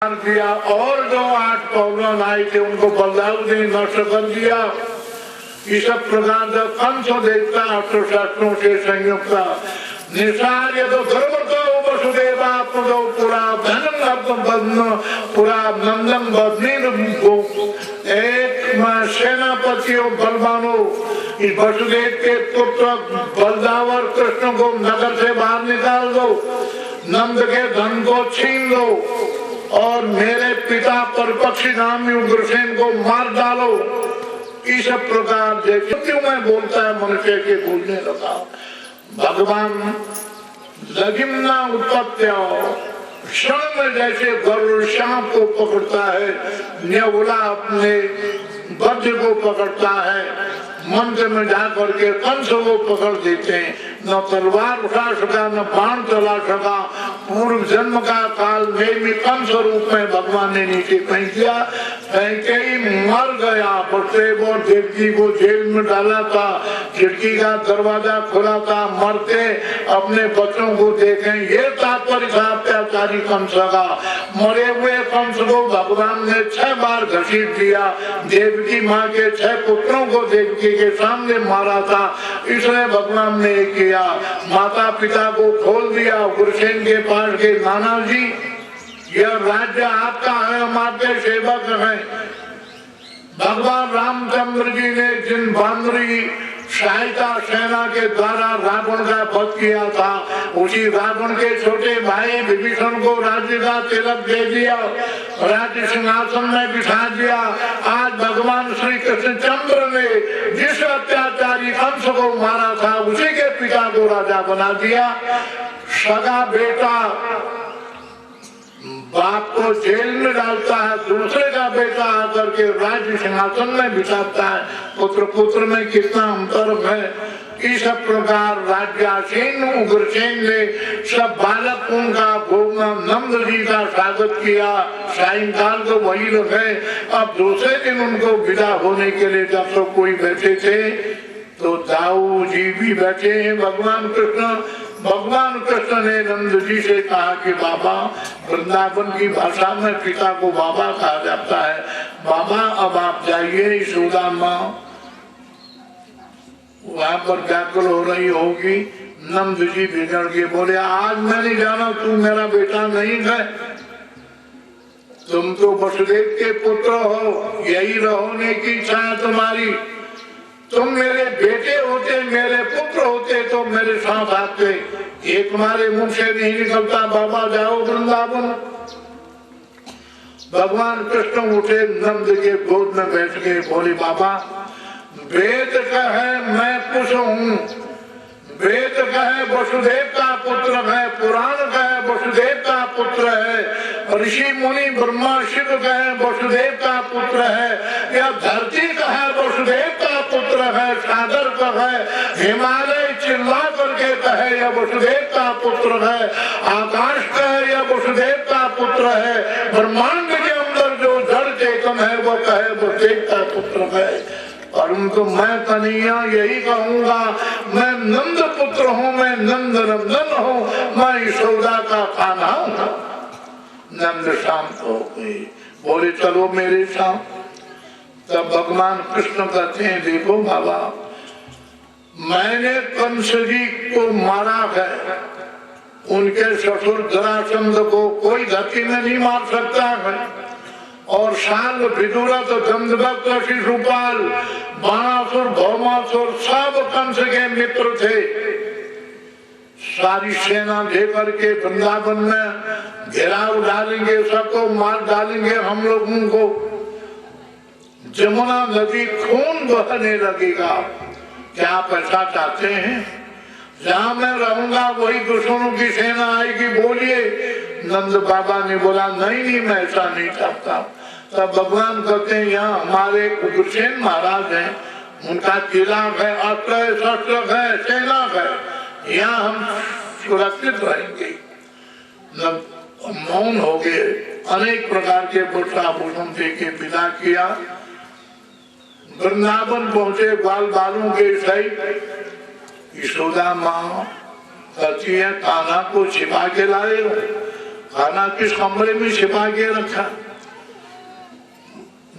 दिया और जो 8 पौराण आए थे उनको बलदाऊ ने नष्ट कर दिया। इस प्रकार जब कंस देखता अष्टशास्त्रों से संयुक्त निसार्य तो गर्भतो वसुदेवा पुरो पुरा धनम पुरा नंदन बदनी को एक सेनापतियों बलवानों इस वसुदेव के पुत्र बलदाव और कृष्ण को नगर से बाहर निकाल दो, नंद के धन को छीन लो और मेरे पिता परपक्षी नामी उग्रसेन को मार डालो। इस प्रकार जैसे क्यों मैं बोलता है मनुष्य के बोलने लगा। भगवान लघिमना उत्पत्ति क्षण में जैसे गरुड़ सांप को पकड़ता है, न्यौला अपने वज्र को पकड़ता है, मंत्र में जा करके कंस को पकड़ देते हैं। न तलवार उठा सका न बाण चला सका। पूर्व जन्म का काल में कंस रूप में भगवान ने नीचे फेंक दिया। फेंके ही मर गया। बलदेव और देवकी को जेल में डाला था, खिड़की का दरवाजा खुला था, मरते अपने बच्चों को देखें ये तात्पर्य था अत्याचारी कंस का। मरे हुए कंस को भगवान ने 6 बार घसीट दिया। देवकी माँ के 6 पुत्रों को देवकी के सामने मारा था, इसलिए भगवान ने किया। माता पिता को खोल दिया। उग्रसेन के पास के नाना जी यह राज्य आपका है, हमारे सेवक हैं। भगवान रामचंद्र जी ने जिन बानरी सहायता सेना के द्वारा रावण का वध किया था, उसी रावण के छोटे भाई विभीषण को राज्य का तिलक दे दिया, राज्य सिंहासन में बिठा दिया। आज भगवान श्री कृष्णचंद्र ने जिस अत्याचारी कंस को मारा था उसी के पिता को राजा बना दिया। सगा बेटा बाप को जेल में डालता है, दूसरे का बेटा आकर के राज्य सिंहासन में बिठाता है। पुत्र पुत्र में कितना अंतर है। इस प्रकार राज्यासीन उग्रसेन ने सब बालकों का भोगना नंद जी का स्वागत किया। सायंकाल को वही रखे। अब दूसरे दिन उनको विदा होने के लिए जब तो कोई बैठे थे तो दाऊ जी भी बैठे हैं। भगवान कृष्ण ने नंद जी से कहा कि बाबा, वृंदावन की भाषा में पिता को बाबा कहा जाता है। बाबा अब आप जाइए, यशोदा माँ वहां पर व्याकुल हो रही होगी। नंद जी बिगड़ के बोले आज मैं नहीं जाना, तू मेरा बेटा नहीं है, तुम तो वसुदेव के पुत्र हो, यही रहने की इच्छा है तुम्हारी। तुम मेरे बेटे होते, मेरे पुत्र होते तो मेरे साथ आते। ये तुम्हारे मुंह से नहीं निकलता, बाबा जाओ वृंदावन। भगवान कृष्ण उठे, नंद के गोद में बैठ गए, बोले बाबा वेद कहे मैं कुश हूँ, वेद कहे वसुदेव का पुत्र है, पुराण कहे वसुदेव का पुत्र है, ऋषि मुनि ब्रह्मा शिव कहे वसुदेव का पुत्र है, या धरती कहे वसुदेव का पुत्र है, सागर कहे, हिमालय चिल्ला करके कहे या वसुदेव का पुत्र है, आकाश कहे या वसुदेव का पुत्र है, ब्रह्मांड के अंदर जो जड़ चेतन है वो कहे वसुदेव का पुत्र है। परंतु मैं कन्हैया यही कहूँगा, मैं नंद पुत्र हूँ, मैं नंद नंदन हूँ, मैं यशोदा का कान्हा हूँ। नंद शांत हो गए, बोले चलो मेरे साथ। तब भगवान कृष्ण कहते हैं देखो बाबा, मैंने कंस जी को मारा है, उनके ससुर जरासंध को कोई धरती में नहीं मार सकता है। और शाल विदुरथ दंडभक्त शिशुपाल बाणासुर भौमासुर सब कंस के मित्र थे। सारी सेना लेकर के वृंदावन में घेराव डालेंगे, सबको मार डालेंगे हम लोगों को। जमुना नदी खून बहने लगेगा। क्या आप ऐसा चाहते हैं? जहाँ मैं रहूंगा वही दुश्मनों की सेना आएगी, बोलिए। नंद बाबा ने बोला नहीं मैं ऐसा नहीं चाहता। तब भगवान कहते हैं यहाँ हमारे उग्रसेन महाराज हैं, उनका किला है, अस्त्र शस्त्र है, सेना है, यहाँ हम सुरक्षित रहेंगे। मौन हो गए, अनेक प्रकार के पुष्पाभूषण दे के विदा किया। वृंदावन पहुंचे, बाल बालों के सहित यशोदा माँ कहती है कान्हा को छिपा के लाए हो। खाना किस कमरे में छिपा के रखा?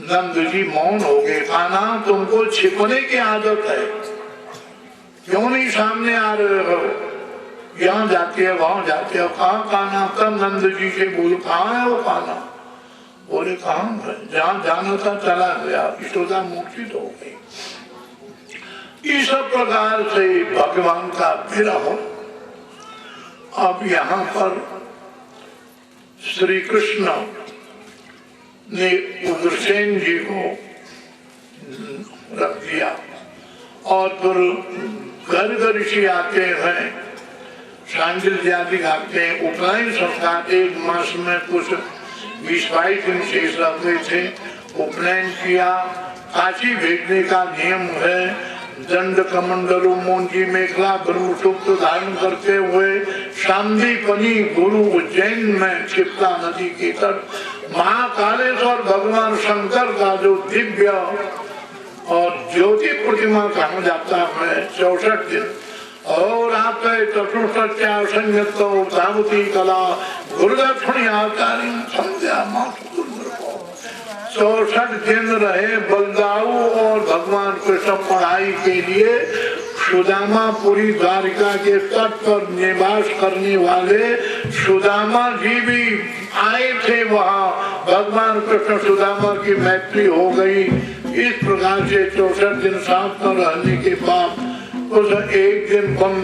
नंद जी मौन हो गए। खाना तुमको छिपने की आदत है, क्यों नहीं सामने आ रहे हो? यहाँ जाते हो वहां जाते हो, कहाँ खाना? तब नंद जी से बोलो कहाँ है वो खाना? बोले कहाँ? जहाँ जाना था चला गया। यशोदा मूर्छित हो गई। इस प्रकार से भगवान का विरह। अब यहाँ पर श्री कृष्ण ने उग्रसेन जी को रख दिया और फिर घर ऋषि आते हैं, सांडिल्य आदि गाते हैं। उपनयन संस्कार 1 मास में कुछ 20-22 दिन शेष रहते थे। उपनयन किया। काशी भेजने का नियम है। दंड कमंडलु मोंजी मेखला ब्रह्मसूक्त धारण करते हुए शांतिपनी गुरु उज्जैन में क्षिप्रा नदी के तट महाकालेश्वर भगवान शंकर का जो दिव्य और ज्योति प्रतिमा कहा जाता है 64 दिन और आप चतुर्थ संयत कला गुरुदक्षिणी आचार्य संध्या मातु 64 दिन रहे बलदाऊ और भगवान कृष्ण पढ़ाई के लिए सुदामापुरी द्वारिका के तट पर निवास करने वाले सुदामा जी भी आए थे। वहाँ भगवान कृष्ण सुदामा की मैत्री हो गई। इस प्रकार से 64 दिन साथ में रहने के बाद उस एक दिन बम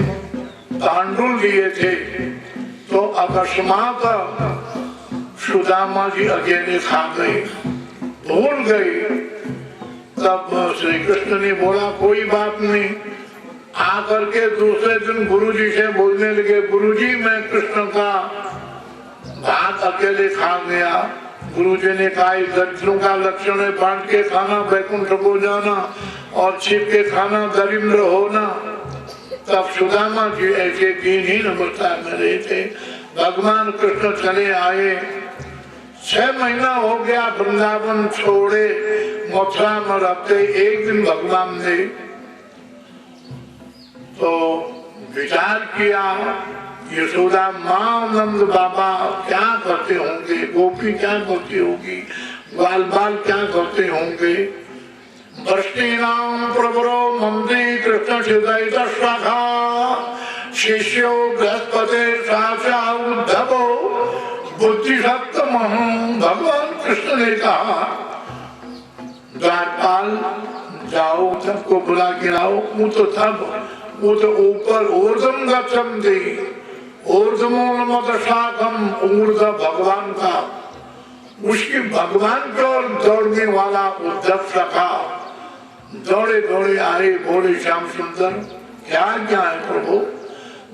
तांडुल लिए थे तो अकस्मात सुदामा जी अकेले खा गए, भूल गए। तब श्री कृष्ण ने बोला कोई बात नहीं। आकर के दूसरे दिन गुरुजी से बोलने लगे, गुरुजी मैं कृष्ण का भात अकेले खा गया। गुरुजी ने कहा दरिद्रों का लक्षण है, बांट के खाना बैकुंठ को जाना और छिप के खाना दरिद्र होना। तब सुदामा जी ऐसे दीनहीन अवस्था में रहे थे। भगवान कृष्ण चले आए। 6 महीना हो गया वृंदावन छोड़े, मथुरा में रहते। एक दिन भगवान ने तो विचार किया यशोदा माँ नंद बाबा क्या करते होंगे, गोपी क्या करती होगी, ग्वाल बाल क्या करते होंगे। वृष्टिनाम प्रवरो मंत्री कृष्ण हृदय शाखा शिष्यो बृहस्पति साचा उद्धवो बुद्धि सप्तम। भगवान कृष्ण ने कहा द्वारपाल जाओ सबको बुला के लाओ। वो तो ऊपर ऊर्धम गच्छम दे ऊर्धमूलमत शाखम ऊर्ध भगवान का उसकी भगवान की ओर दौड़ने वाला उद्धव सखा दौड़े दौड़े आए। बोले श्याम सुंदर क्या क्या है प्रभु?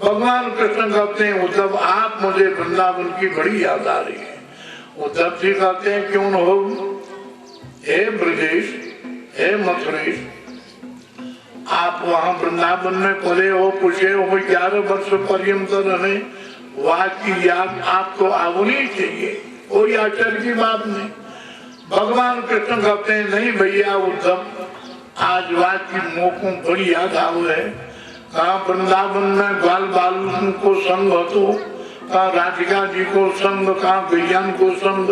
भगवान कृष्ण कहते हैं उद्धव आप मुझे वृंदावन की बड़ी याद आ रही है। उद्धव जी कहते हैं क्यों न हो, हे ब्रजेश हे मथुरेश, आप वहाँ वृंदावन में पले हो, पूछे हो 11 वर्ष पर्यंत रहे, वहाँ की याद आपको आवनी चाहिए, कोई आश्चर्य की बात नहीं। भगवान कृष्ण कहते हैं नहीं भैया उद्धव, आज वहाँ की मोको बड़ी याद आव है। कहा वृंदावन में बाल बाल को संग हो, कहा राधिका जी को संग, कहा गैयान को संग,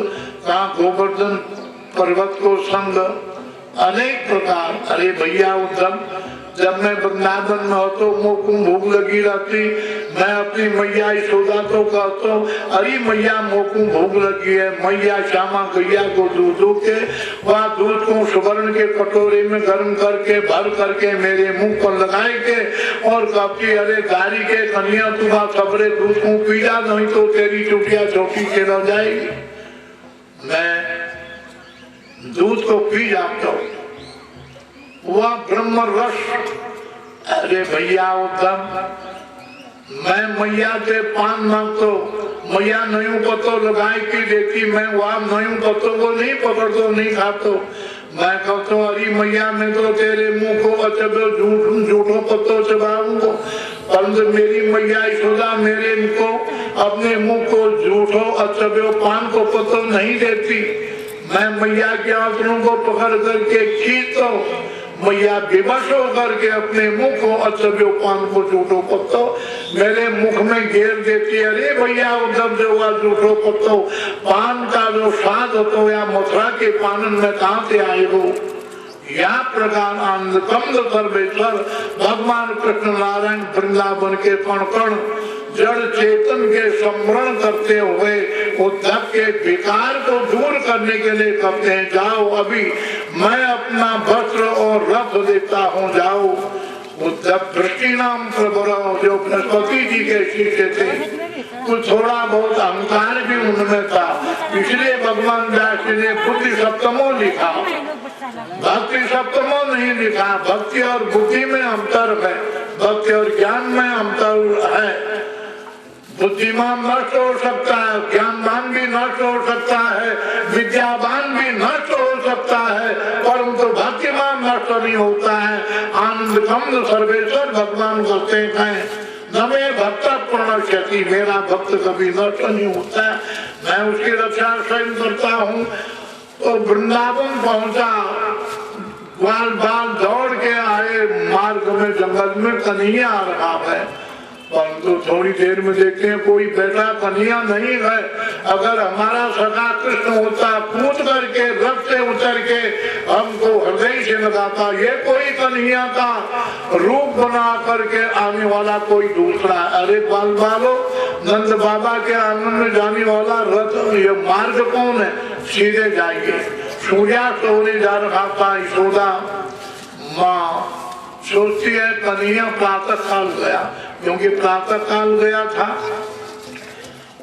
कहा गोवर्धन पर्वत को संग, अनेक प्रकार। अरे भैया उद्धव, जब मैं वृंदावन में हो तो मोको भूख लगी रहती, मैं अपनी मैया यशोदा को कहता हूँ अरे मैया मोको भूख लगी है। मैया श्यामा गैया को दूध दो के वह दूध को सुवर्ण के कटोरे में गर्म करके भर करके मेरे मुंह पर लगाए के और कहती अरे गाड़ी के कन्या तुम्हारा सबरे दूध को पी जा, नहीं तो तेरी चुटिया चौकी के रह जाएगी। मैं दूध को पी जाता हूँ, वह ब्रह्म रस। अरे भैया उद्धव, मैं मैया से पान मांगतो, मैया नहीं पतो लगाए की देती, मैं वहाँ नहीं पतो को नहीं पकड़तो नहीं खातो। मैं कहता हूँ अरे मैया मैं तो तेरे मुंह को अचबो झूठो पत्तो चबाऊंगा, परंतु मेरी मैया यशोदा मेरे को अपने मुंह को झूठो अचबो पान को पत्तो नहीं देती। मैं मैया के आंखों को पकड़ करके खींचता मैया विवश होकर के अपने मुख को अचव्यो पान को झूठो पत्तो मेरे मुख में घेर देती है। अरे भैया उद्धव जो हुआ झूठो पत्तो पान का जो स्वाद हो या मथुरा के पानन में कहाँ से आए हो। या प्रकार आनंद कंद सर्वेश्वर भगवान कृष्ण नारायण वृंदावन के कण कण जड़ चेतन के स्मरण करते हुए उद्धव के विकार को दूर करने के लिए कहते हैं जाओ अभी मैं अपना वस्त्र और रथ देता हूँ जाओ। उद्धव दृष्टि नाम प्रभुर जो बृहस्पति जी के शिष्य थे कुछ थोड़ा बहुत अहंकार भी उनमें था, इसलिए भगवान व्यास ने बुद्धि सप्तमो लिखा, भक्ति सप्तमो नहीं लिखा। भक्ति और बुद्धि में अंतर है, भक्ति और ज्ञान में अंतर है। बुद्धिमान नष्ट हो सकता है, ज्ञानवान भी नष्ट हो सकता है, विद्यावान भी नष्ट हो सकता है, परंतु भक्तिमान नष्ट नहीं होता है। आनंद कंद सर्वेश्वर भगवान कहते हैं न मे भक्त प्रणश्यति, मेरा भक्त कभी नष्ट नहीं होता है, मैं उसकी रक्षा स्वयं करता हूँ। तो वृंदावन पहुंचा, ग्वाल बाल दौड़ के आए, मार्ग में जंगल में कन्हैया आ रहा है, परंतु थोड़ी देर में देखते हैं कोई बैठा कन्हैया नहीं है। अगर हमारा सखा कृष्ण होता कूद करके रथ से उतर के हमको हृदय से लगाता, ये कोई कन्हैया का रूप बना करके आने वाला कोई दूसरा। अरे बाल बालो नंद बाबा के आनंद में जाने वाला रथ, ये मार्ग कौन है, सीधे जाएंगे। सूर्यास्त होने जा रहा था, यशोदा माँ सोचती है कन्हैया प्रातः काल गया, क्योंकि प्रातः काल गया था।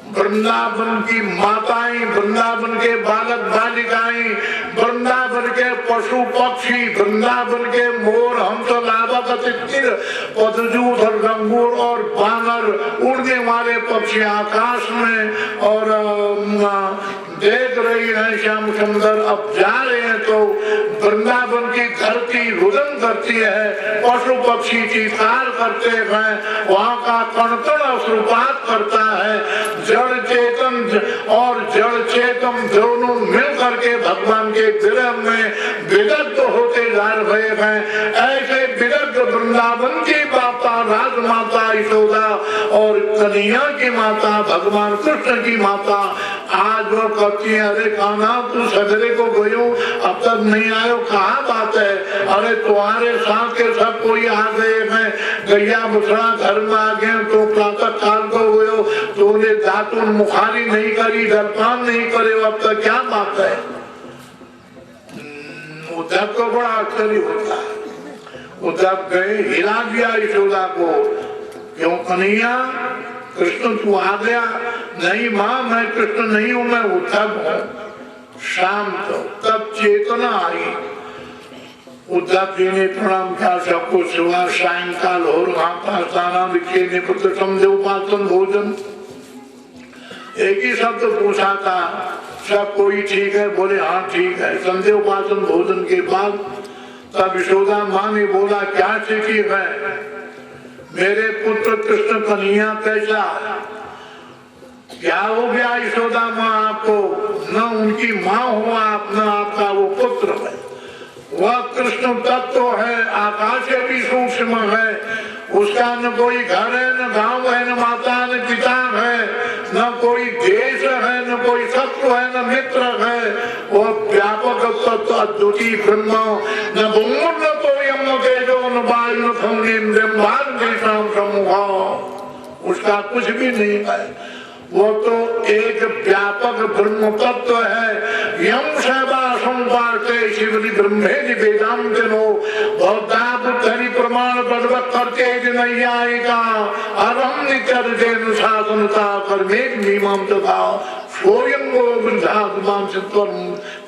वृंदावन की माताएं, वृंदावन के बालक बालिकाएं, वृंदावन के पशु पक्षी, वृंदावन के मोर हंस लावक तितिर पदजूत और लंगूर और बानर, उड़ने वाले पक्षी आकाश में और देख रही है श्याम सुंदर। अब जा रहे हैं तो वृंदावन की धरती रुदन करती है, पशु पक्षी चित्कार करते हैं, वहाँ का कण कण अश्रुपात करता है। जड़ चेतन और जड़ चेतन दोनों मिल करके भगवान के विरह में विदग्ध होते जा रहे हैं। ऐसे विदग्ध वृंदावन की माता राजमाता यशोदा और कन्हैया की माता भगवान कृष्ण की माता आज वो कहती है अरे कान्हा तू सदरे को गयो अब तक नहीं आयो, कहाँ बात है। अरे तुम्हारे साथ के सब कोई आ गए हैं, गैया मुसरा घर में आ गए, तो प्रातः काल को गयो, तूने दातुन मुखारी नहीं करी, दर्पान नहीं करे, अब तक क्या बात है। उद्धव को बड़ा आश्चर्य होता है। उद्धव गए, हिला दिया यशोदा को, क्यों कन्हैया कृष्ण तू आ गया। नहीं माँ मैं कृष्ण नहीं हूँ, मैं उद्धव हूँ। शाम तो तब चेतना आई, उद्धव जी ने प्रणाम किया, सबको सुबह सायंकाल हो रहा था, साना लिखे ने पुत्र समझो पाचन भोजन, एक ही शब्द पूछा था, सब कोई ठीक है, बोले हाँ ठीक है। संध्या उपासन भोजन के बाद तब यशोदा माँ ने बोला क्या स्थिति है, मेरे पुत्र कृष्ण कन्हैया कैसा, क्या हो गया यशोदा माँ आपको, न उनकी माँ हो आप, न आपका वो पुत्र है। वह कृष्ण तत्व है, आकाश से भी सूक्ष्म है, उसका न कोई घर है, न गांव है, न माता न पिता है, न कोई देश है, न कोई शत्रु है, न मित्र है। वह व्यापक तत्व अद्वितीय ब्रह्म, न भूमि न तो यम तेजो न वायु न खंडिम ब्रह्मांड समूह, उसका कुछ भी नहीं है। वो तो एक व्यापक ब्रह्म तत्व है। यम सेवा संपाते शिवली ब्रह्मेदि वेदांत नो बौद्धा बुद्धि प्रमाण पदवत करते नैयायिका अरम निचर्जन शासनता कर्मेक मीमांसता स्वयं वो वृद्धात्मान चित्तम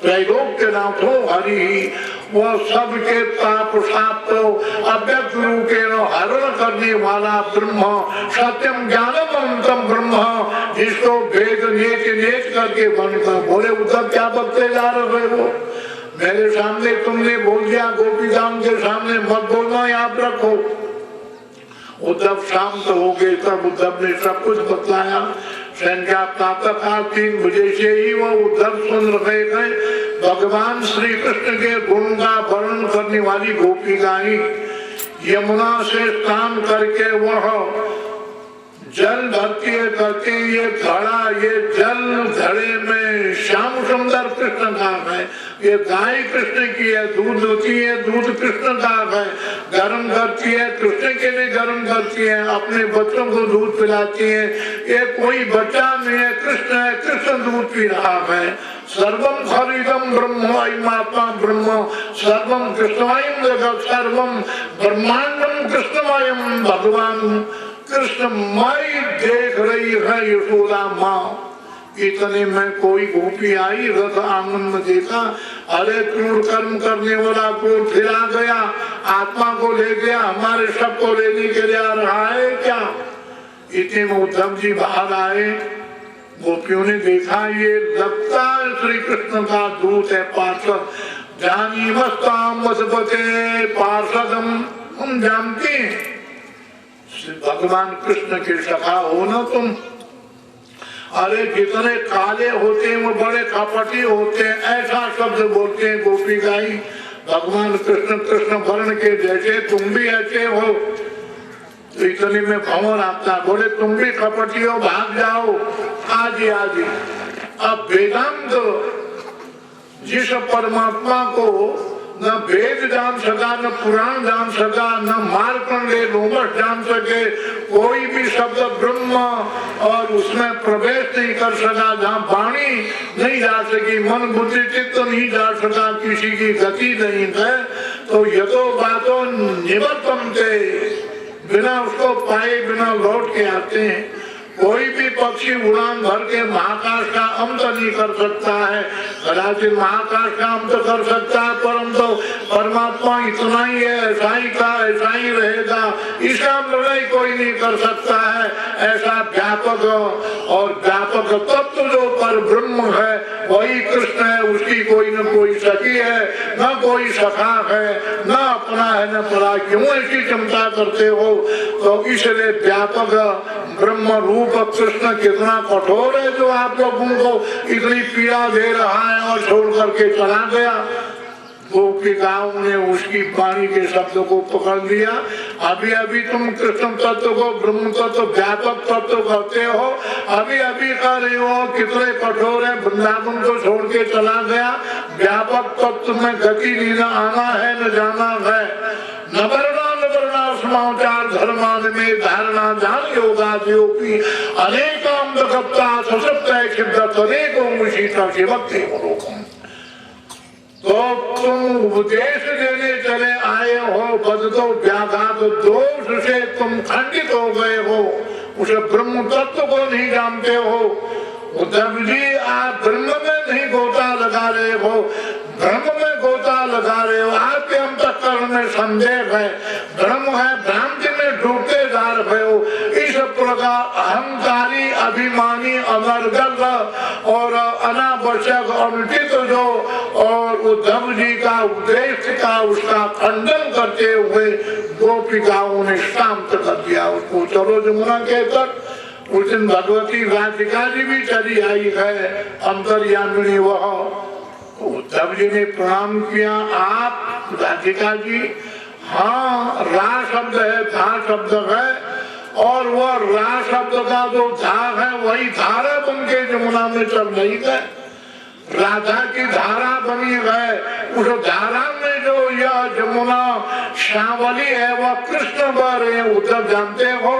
त्रैलोक्य नाथो हरि। वह सबके ताप साप तो अव्यक्त रूप के हरण करने वाला ब्रह्म, सत्यम ज्ञानम अनंतम ब्रह्म, जिसको भेद नेच नेच करके बनकर। बोले उद्धव क्या बकते जा रहे हो, मेरे सामने तुमने बोल दिया, गोपीधाम के सामने मत बोलना, याद रखो। उद्धव शांत हो गए, तब उद्धव ने सब कुछ बतलाया। संध्या प्रातः काल 3 बजे से ही वह उद्धव सुन रहे थे। भगवान श्री कृष्ण के गुण का वर्णन करने वाली गोपिकाएं यमुना से स्नान करके वह जल भरती है, कहते ये घड़ा, ये जल घड़े में श्याम सुंदर कृष्ण का है, ये गाय कृष्ण की है, दूध होती है, दूध कृष्ण का है, गर्म करती है, कृष्ण के लिए गर्म करती है, अपने बच्चों को दूध पिलाती है, ये कोई बच्चा नहीं है, कृष्ण है, कृष्ण दूध पी रहा है। सर्वम खरीदम ब्रह्म आत्मा ब्रह्म सर्वम कृष्णमयम जगत सर्वम ब्रह्मांडम कृष्णमयम भगवान कृष्णमय देख रही है यशोदा माँ। इतने में कोई गोपी आई, रथ आंगन में देखा, अरे क्रूर कर्म करने वाला क्रूर फिरा गया, आत्मा को ले गया, हमारे सब को लेने के लिए आ रहा है क्या। इतने में उद्धव जी बाहर आए, गोपियों ने देखा ये लगता है श्री कृष्ण का दूत है, पार्षद। जानी मस्ताम वसपते पार्षदम, हम जानते हैं भगवान कृष्ण के सखा हो ना तुम। अरे जितने काले होते हैं वो बड़े कपटी होते हैं, ऐसा शब्द बोलते हैं गोपी गाई। भगवान कृष्ण कृष्ण वर्ण के जैसे तुम भी ऐसे हो। तो इतने में भंवर आता, बोले तुम भी कपटी हो, भाग जाओ आज ही आज ही। अब वेदांत जिस परमात्मा को न वेद जान सका, न पुराण जान सका, न मार्कंडेय लोमश जान सके, कोई भी शब्द ब्रह्म और उसमें प्रवेश नहीं कर सका, जहाँ वाणी नहीं जा सकी, मन बुद्धि चित्त नहीं जा सका, किसी की गति नहीं है, तो यतो बातो निवर्तन्ते, बिना उसको पाए बिना लौट के आते हैं। कोई भी पक्षी उड़ान भर के महाकाश का अंत नहीं कर सकता है, कदाचित महाकाश का अंत कर सकता है, परंतु परमात्मा इतना ही है, ऐसा ही था, ऐसा ही रहेगा, इसका निर्णय कोई नहीं कर सकता है। ऐसा व्यापक और व्यापक तत्व जो पर ब्रह्म है वही कृष्ण है, उसकी कोई न कोई सखी है, न कोई सखा है, न अपना है न परा। क्यों ऐसी चिंता करते हो। तो इसलिए व्यापक ब्रह्म रूप कृष्ण कितना कठोर है जो आप लोगों को इतनी पीड़ा दे रहा है और छोड़ करके चला गया। गोपिकाओं ने उसकी वाणी के शब्द को पकड़ लिया। अभी अभी तुम कृष्ण तत्व को ब्रह्म तत्व व्यापक तत्व कहते हो, अभी अभी कह रहे हो कितने कठोर है, वृंदावन को छोड़ के चला गया। व्यापक तत्व में गति लीना आना है न जाना है। न वर्णा न वर्णा समाचार धर्मान में धारणा जान योगा योगी अनेकाम दगप्ता सशब्द सिद्ध अनेकों मुशीता शिवक्ति मुलोकम। तो तुम उपदेश देने चले आए हो, बदतो व्याघात दोष से तुम खंडित हो गए हो, उस ब्रह्म तत्व को नहीं जानते हो। उद्धव जी आप ब्रह्म में नहीं गोता लगा रहे हो, ब्रह्म में गोता लगा रहे हो। आपके अंतःकरण में संदेह है, ब्रह्म है, भ्रांति में डूबते जा रहे हो। इस प्रकार अहंकारी अभिमानी अनर्गल और अनावश्यक अनुचित जो और उद्धव जी का उपदेश का उसका खंडन करते हुए गोपिकाओं ने शांत कर दिया उसको। चलो जमुना के तट। उस दिन भगवती राधिका जी भी चली आई है, अंतर्यामिनी वह। उद्धव जी ने प्रणाम किया, आप राधिका जी? हाँ, रा शब्द है, धा शब्द है, और वह रा शब्द का जो धा है वही धारा बन के जमुना में चल रही है। राधा की धारा बनी है, उस धारा में जो यह जमुना श्यावली है वह कृष्ण बह रहे हैं। उद्धव जानते हो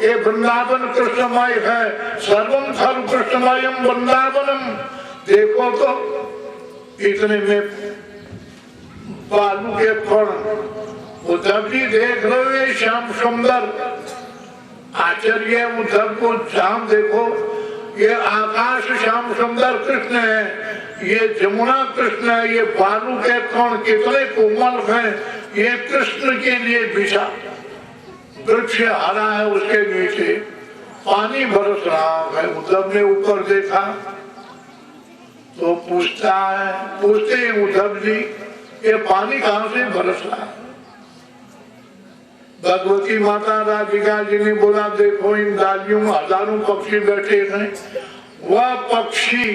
ये वृंदावन कृष्णमय है, सर्वम सर्व कृष्णमयम वृंदावनम। देखो तो इतने में बालू के कण उद्धव जी देख रहे हैं, श्याम सुंदर आचार्य उद्धव को श्याम देखो, ये आकाश श्याम सुंदर कृष्ण है, ये जमुना कृष्ण है, ये बालू के कण कितने कोमल हैं, ये कृष्ण के लिए बिछा वृक्ष हरा है, उसके नीचे पानी बरस रहा है। उद्धव ने ऊपर देखा तो पूछते हैं उद्धव जी ये पानी कहाँ से बरस रहा है। भगवती माता राधिका जी ने बोला देखो इन डालियों में हजारों पक्षी बैठे हैं, वह पक्षी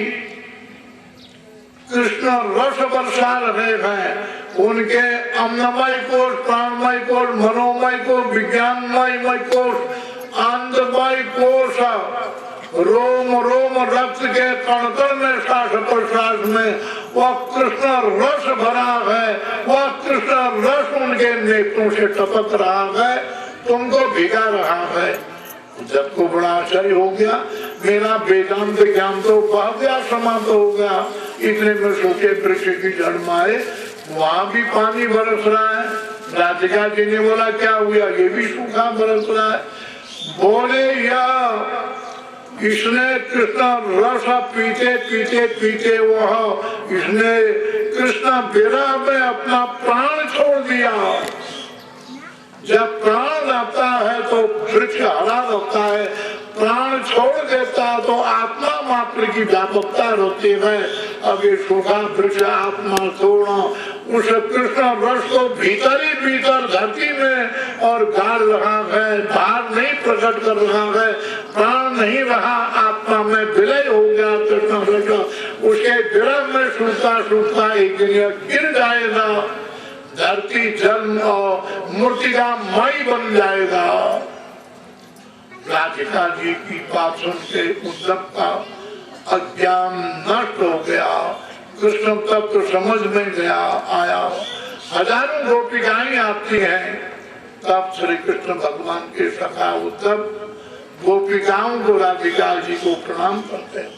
कृष्ण रस बरसा रहे हैं। उनके अन्नमय कोश, प्राणमय कोश, मनोमय कोश, विज्ञानमय कोश, आनंदमय कोश, रोम रोम रक्त के कण कण में, श्वास प्रश्वास में वह कृष्ण रस भरा है। वह कृष्ण रस उनके नेत्रों से टपक रहा है, तुमको भिगा रहा है। जब को बड़ा आश्चर्य हो गया, मेरा वेदांत ज्ञान तो बह गया, समाप्त हो गया। इतने में सूखे वृक्ष की जड़ में आए, वहाँ भी पानी बरस रहा है। राधिका जी ने बोला क्या हुआ, ये भी सूखा बरस रहा है। बोले या इसने कृष्ण रस पीते पीते पीते वह इसने कृष्ण विरह में अपना प्राण छोड़ दिया। जब प्राण आता है तो वृक्ष हरा रहता है, प्राण छोड़ देता है तो आत्मा मात्र की व्यापकता रहती है। अब ये सूखा वृक्ष आत्मा छोड़ा, उस कृष्ण रस को भीतर ही भीतर धरती में और गाड़ रहा है, बाहर नहीं प्रकट कर रहा है। प्राण नहीं रहा, आत्मा में विलय हो गया कृष्ण रस। उसके विरह में सूखा सूखा एक दिन गिर जाएगा, धरती जन्म और मूर्तिका मई बन जाएगा। राधिका जी की बात सुन के उद्धव का अज्ञान नष्ट हो गया, कृष्ण तत्व समझ में गया आया। हजारों गोपिकाएं आती हैं, तब श्री कृष्ण भगवान के सखा उद्धव गोपिकाओं को राधिका जी को प्रणाम करते हैं।